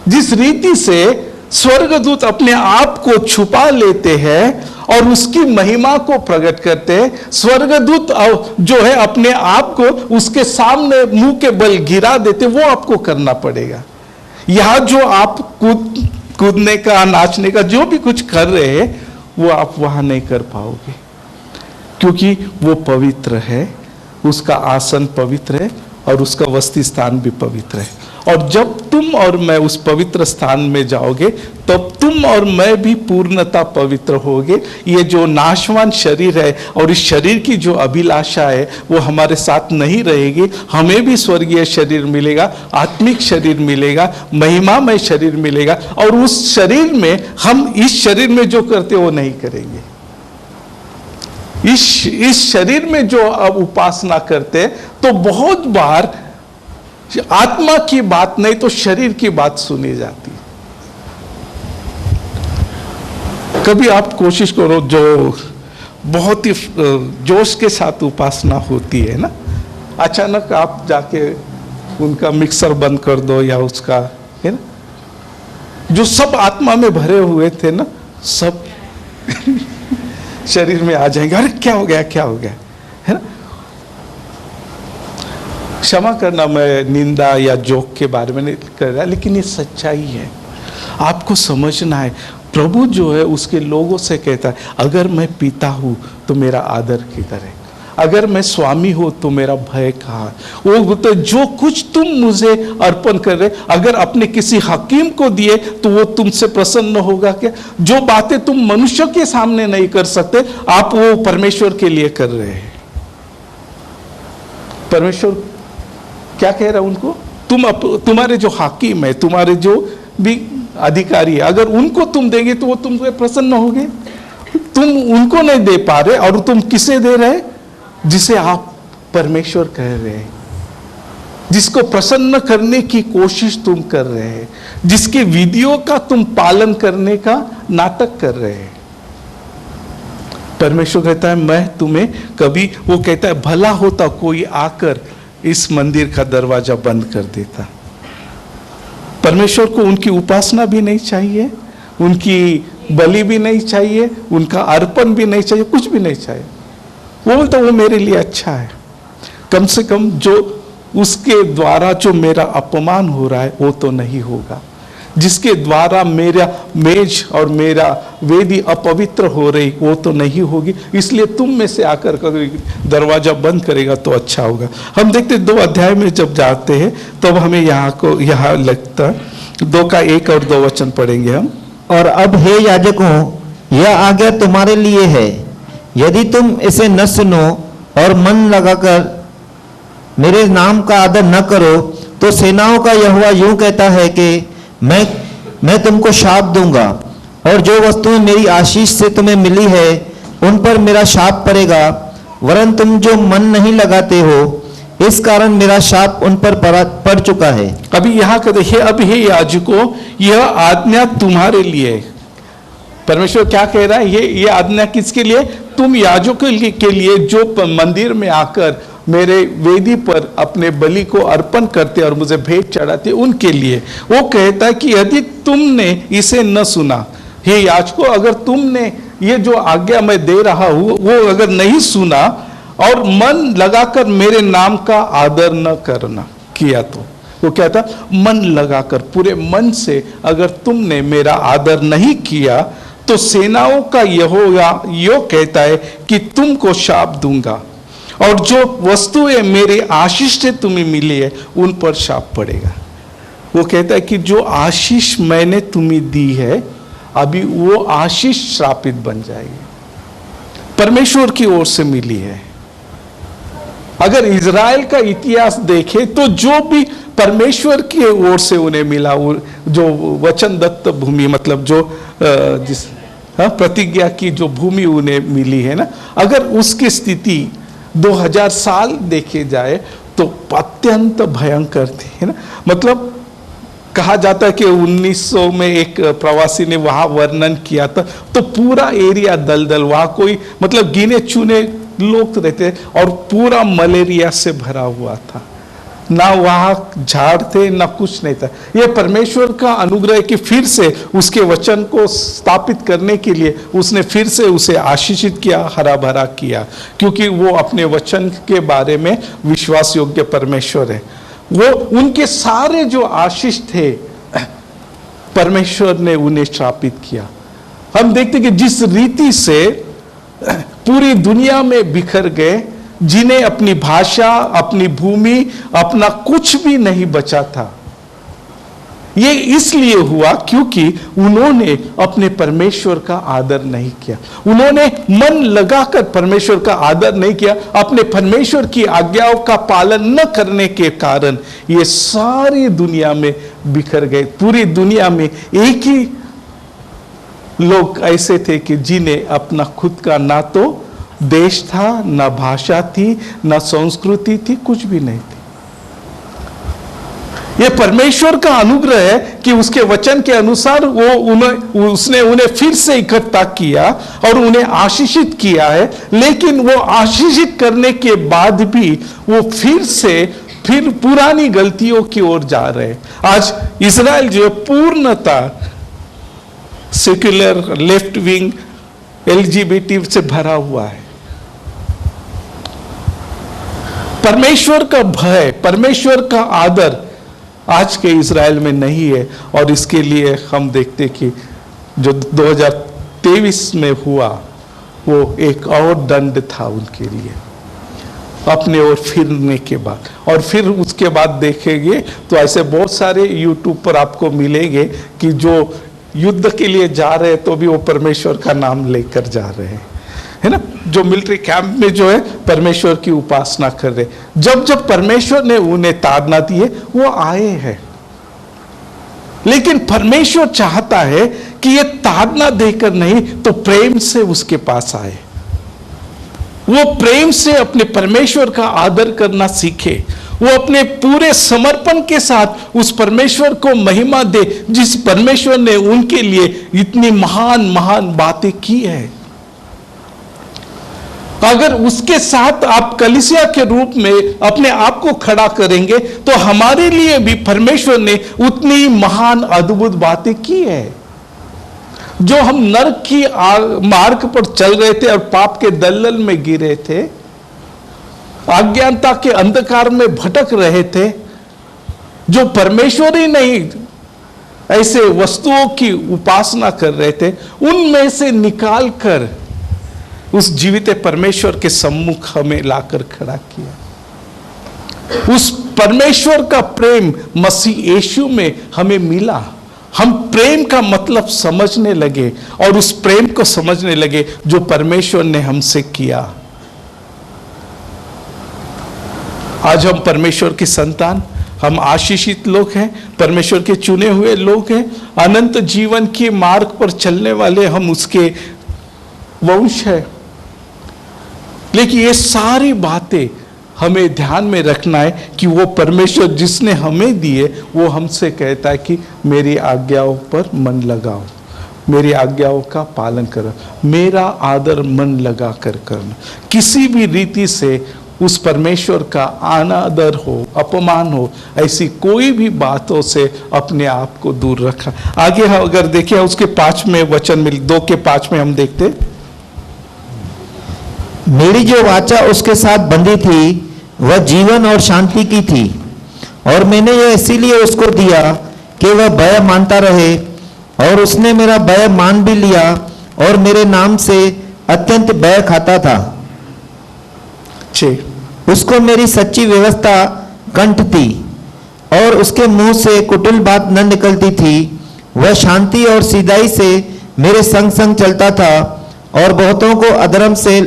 जिस रीति से स्वर्गदूत अपने आप को छुपा लेते हैं और उसकी महिमा को प्रकट करते हैं, स्वर्गदूत जो है अपने आप को उसके सामने मुंह के बल गिरा देते, वो आपको करना पड़ेगा। यहां जो आप कूदने का, नाचने का, जो भी कुछ कर रहे हैं वो आप वहां नहीं कर पाओगे, क्योंकि वो पवित्र है, उसका आसन पवित्र है और उसका वस्ती स्थान भी पवित्र है। और जब तुम और मैं उस पवित्र स्थान में जाओगे तब तुम और मैं भी पूर्णता पवित्र होगे। ये जो नाशवान शरीर है और इस शरीर की जो अभिलाषा है वो हमारे साथ नहीं रहेगी। हमें भी स्वर्गीय शरीर मिलेगा, आत्मिक शरीर मिलेगा, महिमामय शरीर मिलेगा, और उस शरीर में हम इस शरीर में जो करते वो नहीं करेंगे। इस शरीर में जो अब उपासना करते तो बहुत बार आत्मा की बात नहीं तो शरीर की बात सुनी जाती। कभी आप कोशिश करो, जो बहुत ही जोश के साथ उपासना होती है ना, अचानक आप जाके उनका मिक्सर बंद कर दो या उसका, है ना, जो सब आत्मा में भरे हुए थे ना, सब शरीर में आ जाएंगे। अरे क्या हो गया, क्या हो गया, है ना। क्षमा करना, मैं निंदा या जोक के बारे में नहीं कर रहा, लेकिन ये सच्चाई है। आपको समझना है, प्रभु जो है उसके लोगों से कहता है, अगर मैं पिता हूं तो मेरा आदर करें, अगर मैं स्वामी हूं तो मेरा भय कहाँ। वो बोलते जो कुछ तुम मुझे अर्पण कर रहे, अगर अपने किसी हकीम को दिए तो वो तुमसे प्रसन्न होगा क्या। जो बातें तुम मनुष्य के सामने नहीं कर सकते, आप वो परमेश्वर के लिए कर रहे हैं। परमेश्वर क्या कह रहा है उनको, तुम्हारे जो हाकिम है, तुम्हारे जो भी अधिकारी है, अगर उनको तुम देंगे तो वो तुमसे प्रसन्न होंगे। तुम उनको नहीं दे पा रहे और तुम किसे दे रहे, जिसे आप परमेश्वर कह रहे हैं, जिसको प्रसन्न करने की कोशिश तुम कर रहे हैं, जिसके विधियों का तुम पालन करने का नाटक कर रहे हैं। परमेश्वर कहता है मैं तुम्हें कभी, वो कहता है भला होता कोई आकर इस मंदिर का दरवाजा बंद कर देता। परमेश्वर को उनकी उपासना भी नहीं चाहिए, उनकी बलि भी नहीं चाहिए, उनका अर्पण भी नहीं चाहिए, कुछ भी नहीं चाहिए। वो बोलता वो मेरे लिए अच्छा है, कम से कम जो उसके द्वारा जो मेरा अपमान हो रहा है वो तो नहीं होगा। जिसके द्वारा मेरा मेज और मेरा वेदी अपवित्र हो रही, वो तो नहीं होगी। इसलिए तुम में से आकर दरवाजा बंद करेगा तो अच्छा होगा। हम देखते 2 अध्याय में जब जाते हैं तब हमें यहाँ लगता है 2 का 1 और 2 वचन पढ़ेंगे हम। और अब हे याजकों, यह आज्ञा तुम्हारे लिए है, यदि तुम इसे न सुनो और मन लगाकर मेरे नाम का आदर न करो, तो सेनाओं का यहोवा यूं कहता है कि मैं तुमको शाप दूंगा, और जो वस्तुएं मेरी आशीष से तुम्हें मिली है उन पर मेरा शाप पड़ेगा, वरन तुम जो मन नहीं लगाते हो इस कारण मेरा शाप उन पर पड़ चुका है। अभी यहाँ का देखिए, अब हे याजकों, यह आज्ञा तुम्हारे लिए है। परमेश्वर क्या कह रहा है? ये आज्ञा किसके लिए? तुम याजकों के लिए जो मंदिर में आकर मेरे वेदी पर अपने बलि को अर्पण करते और मुझे भेंट चढ़ाते, उनके लिए। वो कहता है कि यदि तुमने इसे न सुना, हे याजकों, अगर तुमने ये जो आज्ञा मैं दे रहा हूं वो अगर नहीं सुना और मन लगाकर मेरे नाम का आदर न करना किया, तो वो कहता मन लगाकर पूरे मन से अगर तुमने मेरा आदर नहीं किया तो सेनाओं का यहोवा यो कहता है कि तुमको शाप दूंगा, और जो वस्तुएं मेरे आशीष से तुम्हें मिली है उन पर शाप पड़ेगा। वो कहता है कि जो आशीष मैंने तुम्हें दी है अभी वो आशीष श्रापित बन जाएगी, परमेश्वर की ओर से मिली है। अगर इज़राइल का इतिहास देखे तो जो भी परमेश्वर की ओर से उन्हें मिला, जो वचन दत्त भूमि, मतलब जो जिस प्रतिज्ञा की जो भूमि उन्हें मिली है ना, अगर उसकी स्थिति 2000 साल देखे जाए तो अत्यंत भयंकर थी, है ना। मतलब कहा जाता है कि 1900 में एक प्रवासी ने वहां वर्णन किया था, तो पूरा एरिया दलदल, वहां कोई मतलब गिने चुने लोग रहते और पूरा मलेरिया से भरा हुआ था, ना वहां झाड़ थे ना कुछ नहीं था। यह परमेश्वर का अनुग्रह कि फिर से उसके वचन को स्थापित करने के लिए उसने फिर से उसे आशीषित किया, हरा भरा किया, क्योंकि वो अपने वचन के बारे में विश्वास योग्य परमेश्वर है। वो उनके सारे जो आशीष थे परमेश्वर ने उन्हें श्रापित किया। हम देखते कि जिस रीति से पूरी दुनिया में बिखर गए, जिन्हें अपनी भाषा, अपनी भूमि, अपना कुछ भी नहीं बचा था, ये इसलिए हुआ क्योंकि उन्होंने अपने परमेश्वर का आदर नहीं किया। उन्होंने मन लगाकर परमेश्वर का आदर नहीं किया। अपने परमेश्वर की आज्ञाओं का पालन न करने के कारण ये सारी दुनिया में बिखर गए। पूरी दुनिया में एक ही लोग ऐसे थे कि जिन्हें अपना खुद का ना तो देश था, ना भाषा थी, ना संस्कृति थी, कुछ भी नहीं थी। यह परमेश्वर का अनुग्रह है कि उसके वचन के अनुसार उसने उन्हें फिर से इकट्ठा किया और उन्हें आशीषित किया है। लेकिन वो आशीषित करने के बाद भी वो फिर पुरानी गलतियों की ओर जा रहे हैं। आज इजराइल जो पूर्णता सेक्युलर, लेफ्ट विंग, LGBT से भरा हुआ है। परमेश्वर का भय, परमेश्वर का आदर आज के इज़राइल में नहीं है। और इसके लिए हम देखते कि जो 2023 में हुआ वो एक और दंड था उनके लिए, अपने ओर फिरने के बाद। और फिर उसके बाद देखेंगे तो ऐसे बहुत सारे यूट्यूब पर आपको मिलेंगे कि जो युद्ध के लिए जा रहे हैं तो भी वो परमेश्वर का नाम लेकर जा रहे हैं, है ना। जो मिलिट्री कैंप में जो है परमेश्वर की उपासना कर रहे, जब परमेश्वर ने उन्हें ताड़ना दी है वो आए हैं। लेकिन परमेश्वर चाहता है कि ये ताड़ना देकर नहीं तो प्रेम से उसके पास आए, वो प्रेम से अपने परमेश्वर का आदर करना सीखे, वो अपने पूरे समर्पण के साथ उस परमेश्वर को महिमा दे जिस परमेश्वर ने उनके लिए इतनी महान महान बातें की है। अगर उसके साथ आप कलीसिया के रूप में अपने आप को खड़ा करेंगे तो हमारे लिए भी परमेश्वर ने उतनी महान अद्भुत बातें की है। जो हम नरक की मार्ग पर चल रहे थे और पाप के दलदल में गिरे थे, अज्ञानता के अंधकार में भटक रहे थे, जो परमेश्वर ही नहीं ऐसे वस्तुओं की उपासना कर रहे थे, उनमें से निकाल कर उस जीवित परमेश्वर के सम्मुख हमें लाकर खड़ा किया। उस परमेश्वर का प्रेम मसीह यीशु में हमें मिला। हम प्रेम का मतलब समझने लगे और उस प्रेम को समझने लगे जो परमेश्वर ने हमसे किया। आज हम परमेश्वर की संतान, हम आशीषित लोग हैं, परमेश्वर के चुने हुए लोग हैं, अनंत जीवन के मार्ग पर चलने वाले हम उसके वंश हैं। लेकिन ये सारी बातें हमें ध्यान में रखना है कि वो परमेश्वर जिसने हमें दिए, वो हमसे कहता है कि मेरी आज्ञाओं पर मन लगाओ, मेरी आज्ञाओं का पालन करो, मेरा आदर मन लगा कर करना। किसी भी रीति से उस परमेश्वर का अनादर हो, अपमान हो, ऐसी कोई भी बातों से अपने आप को दूर रखा। आगे अगर देखिए उसके 5वें वचन में, 2:5 में हम देखते, मेरी जो वाचा उसके साथ बंधी थी वह जीवन और शांति की थी, और मैंने यह इसीलिए उसको दिया कि वह भय मानता रहे, और उसने मेरा भय मान भी लिया और मेरे नाम से अत्यंत भय खाता था। उसको मेरी सच्ची व्यवस्था कंठ थी और उसके मुंह से कुटिल बात न निकलती थी। वह शांति और सीधाई से मेरे संग संग चलता था और बहुतों को अधर्म से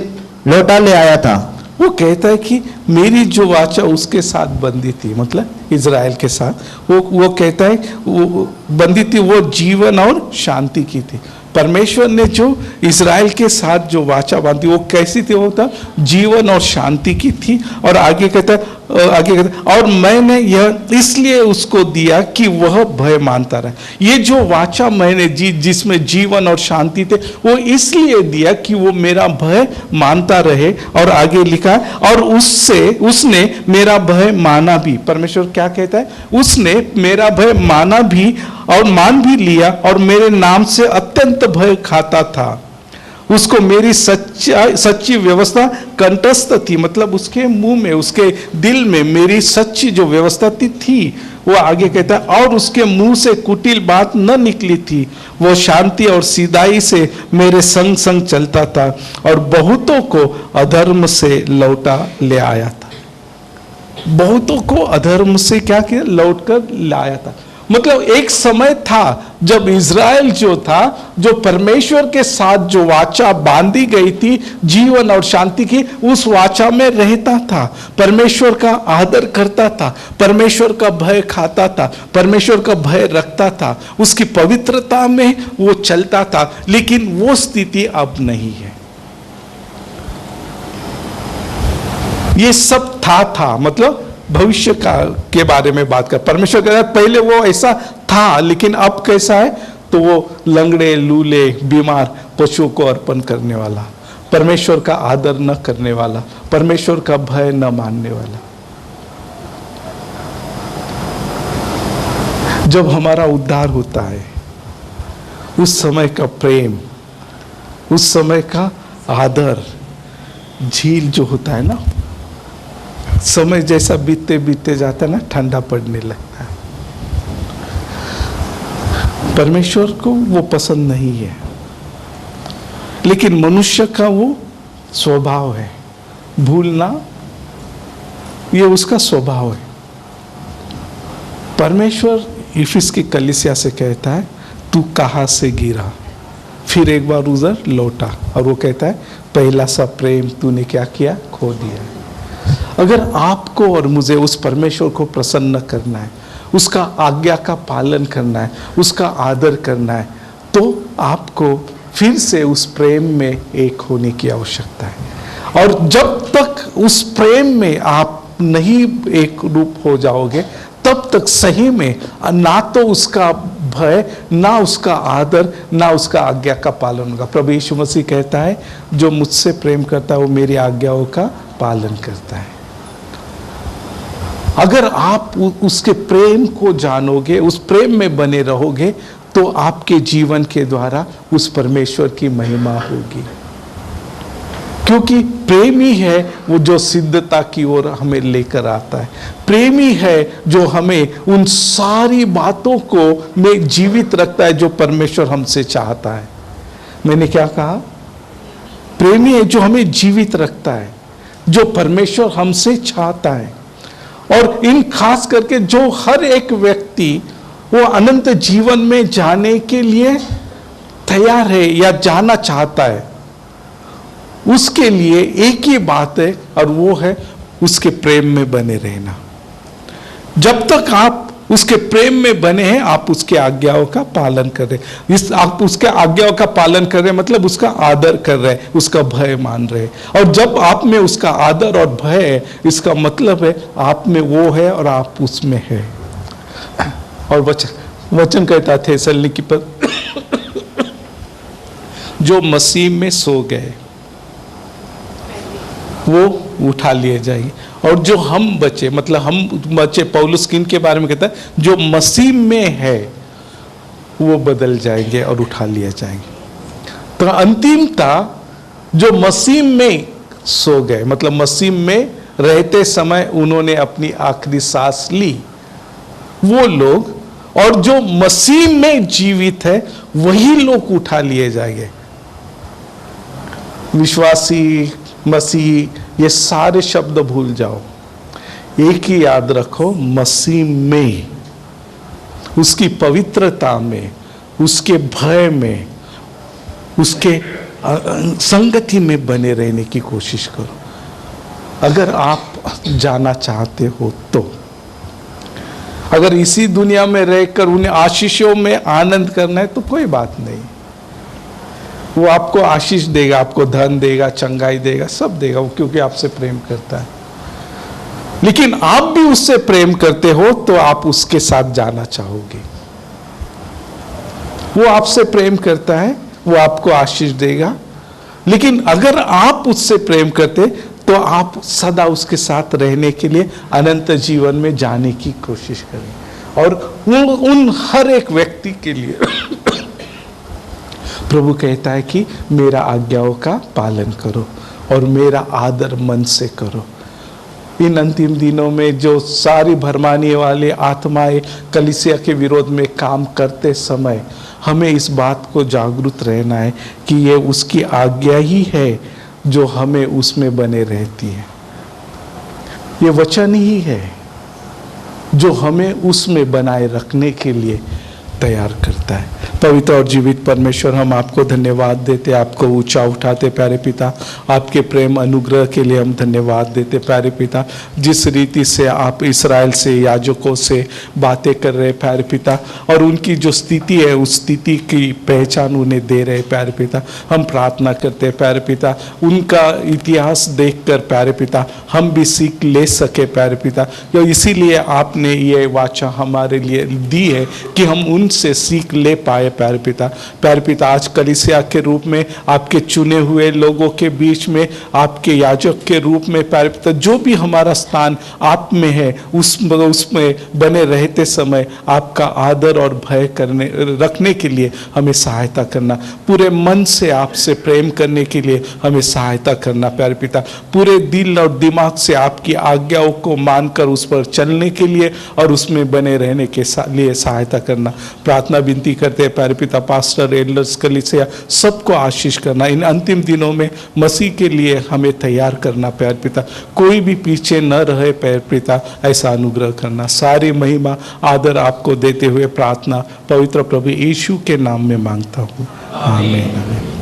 लौटा ले आया था। वो कहता है कि मेरी जो वाचा उसके साथ बंदी थी, मतलब इज़राइल के साथ, वो कहता है वो बंदी थी, वो जीवन और शांति की थी। परमेश्वर ने जो इज़राइल के साथ जो वाचा बांधी वो कैसी थी? वो था जीवन और शांति की थी। और आगे कहता है और मैंने यह इसलिए उसको दिया कि वह भय मानता रहे। ये जो वाचा मैंने जिसमें जीवन और शांति थे, वो इसलिए दिया कि वो मेरा भय मानता रहे। और आगे लिखा और उसने मेरा भय माना भी। परमेश्वर क्या कहता है? उसने मेरा भय माना भी और मान भी लिया और मेरे नाम से अत्यंत भय खाता था। उसको मेरी सच्ची व्यवस्था कंठस्थ थी, मतलब उसके मुंह में, उसके दिल में मेरी सच्ची जो व्यवस्था थी। वो आगे कहता है और उसके मुंह से कुटिल बात न निकली थी। वो शांति और सीधाई से मेरे संग संग चलता था और बहुतों को अधर्म से लौटा ले आया था। बहुतों को अधर्म से क्या किया? लौट कर लाया था। मतलब एक समय था जब इज़राइल जो था, जो परमेश्वर के साथ जो वाचा बांधी गई थी जीवन और शांति की, उस वाचा में रहता था, परमेश्वर का आदर करता था, परमेश्वर का भय खाता था, परमेश्वर का भय रखता था, उसकी पवित्रता में वो चलता था। लेकिन वो स्थिति अब नहीं है। ये सब था मतलब भविष्य का के बारे में बात कर। परमेश्वर कहता है पहले वो ऐसा था, लेकिन अब कैसा है? तो वो लंगड़े, लूले, बीमार पशुओं को अर्पण करने वाला, परमेश्वर का आदर न करने वाला, परमेश्वर का भय न मानने वाला। जब हमारा उद्धार होता है, उस समय का प्रेम, उस समय का आदर, झील जो होता है ना, समय जैसा बीतते बीतते जाता है ना, ठंडा पड़ने लगता है। परमेश्वर को वो पसंद नहीं है, लेकिन मनुष्य का वो स्वभाव है। भूलना ये उसका स्वभाव है। परमेश्वर इफिस की कलीसिया से कहता है तू कहाँ से गिरा, फिर एक बार उधर लौटा, और वो कहता है पहला सा प्रेम तूने क्या किया? खो दिया। अगर आपको और मुझे उस परमेश्वर को प्रसन्न करना है, उसका आज्ञा का पालन करना है, उसका आदर करना है, तो आपको फिर से उस प्रेम में एक होने की आवश्यकता है। और जब तक उस प्रेम में आप नहीं एक रूप हो जाओगे, तब तक सही में ना तो उसका भय, ना उसका आदर, ना उसका आज्ञा का पालन होगा। प्रभु यीशु मसीह कहता है जो मुझसे प्रेम करता है वो मेरी आज्ञाओं का पालन करता है। अगर आप उसके प्रेम को जानोगे, उस प्रेम में बने रहोगे, तो आपके जीवन के द्वारा उस परमेश्वर की महिमा होगी। क्योंकि प्रेम ही है वो जो सिद्धता की ओर हमें लेकर आता है। प्रेम ही है जो हमें उन सारी बातों को में जीवित रखता है जो परमेश्वर हमसे चाहता है। मैंने क्या कहा? प्रेम ही है जो हमें जीवित रखता है, जो परमेश्वर हमसे चाहता है। और इन खास करके जो हर एक व्यक्ति वो अनंत जीवन में जाने के लिए तैयार है या जाना चाहता है, उसके लिए एक ही बात है और वो है उसके प्रेम में बने रहना। जब तक आप उसके प्रेम में बने हैं, आप उसके आज्ञाओं का पालन कर रहे। आप उसके आज्ञाओं का पालन कर रहे मतलब उसका आदर कर रहे, उसका भय मान रहे। और जब आप में उसका आदर और भय है, इसका मतलब है आप में वो है और आप उसमें है। और वचन कहता थे थेसलुनीकी पर जो मसीह में सो गए वो उठा लिए जाएंगे, और जो हम बचे, मतलब हम बचे, पौलुस किन के बारे में कहता है? जो मसीह में है वो बदल जाएंगे और उठा लिए जाएंगे। तो अंतिमता जो मसीह में सो गए, मतलब मसीह में रहते समय उन्होंने अपनी आखिरी सांस ली, वो लोग, और जो मसीह में जीवित है वही लोग उठा लिए जाएंगे। विश्वासी, मसीह, ये सारे शब्द भूल जाओ, एक ही याद रखो, मसीह में, उसकी पवित्रता में, उसके भय में, उसके संगति में बने रहने की कोशिश करो, अगर आप जाना चाहते हो तो। अगर इसी दुनिया में रहकर उन्हें आशीषों में आनंद करना है तो कोई बात नहीं, वो आपको आशीष देगा, आपको धन देगा, चंगाई देगा, सब देगा, वो क्योंकि आपसे प्रेम करता है। लेकिन आप भी उससे प्रेम करते हो तो आप उसके साथ जाना चाहोगे। वो आपसे प्रेम करता है, वो आपको आशीष देगा। लेकिन अगर आप उससे प्रेम करते तो आप सदा उसके साथ रहने के लिए अनंत जीवन में जाने की कोशिश करें। और उन हर एक व्यक्ति के लिए प्रभु कहता है कि मेरा आज्ञाओं का पालन करो और मेरा आदर मन से करो। इन अंतिम दिनों में जो सारी भरमाने वाले आत्माएं कलीसिया के विरोध में काम करते समय हमें इस बात को जागरूक रहना है कि ये उसकी आज्ञा ही है जो हमें उसमें बने रहती है। ये वचन ही है जो हमें उसमें बनाए रखने के लिए तैयार करता है। पवित्र और जीवित परमेश्वर, हम आपको धन्यवाद देते, आपको ऊंचा उठाते प्यारे पिता। आपके प्रेम अनुग्रह के लिए हम धन्यवाद देते प्यारे पिता। जिस रीति से आप इस्राएल से, याजकों से बातें कर रहे प्यारे पिता, और उनकी जो स्थिति है उस स्थिति की पहचान उन्हें दे रहे प्यारे पिता, हम प्रार्थना करते प्यारे पिता, उनका इतिहास देखकर प्यारे पिता हम भी सीख ले सके प्यारे पिता। इसीलिए आपने ये वाचा हमारे लिए दी है कि हम उनसे सीख ले पाए प्यारे पिता। प्यारे पिता, आज कलीसिया के रूप में, आपके चुने हुए लोगों के बीच में, आपके याजक के रूप में प्यारे पिता, जो भी हमारा स्थान आप में है उसमें बने रहते समय आपका आदर और भय करने रखने के लिए हमें सहायता करना। पूरे मन से आपसे प्रेम करने के लिए हमें सहायता करना प्यारे पिता। पूरे दिल और दिमाग से आपकी आज्ञाओं को मानकर उस पर चलने के लिए और उसमें बने रहने के लिए सहायता करना। प्रार्थना विनती करते हैं प्यारे पिता, पास्टर, एल्डर्स, कलीसिया सबको आशीष करना। इन अंतिम दिनों में मसीह के लिए हमें तैयार करना प्यारे पिता। कोई भी पीछे न रहे प्यारे पिता, ऐसा अनुग्रह करना। सारी महिमा आदर आपको देते हुए प्रार्थना पवित्र प्रभु यीशु के नाम में मांगता हूँ, आमीन।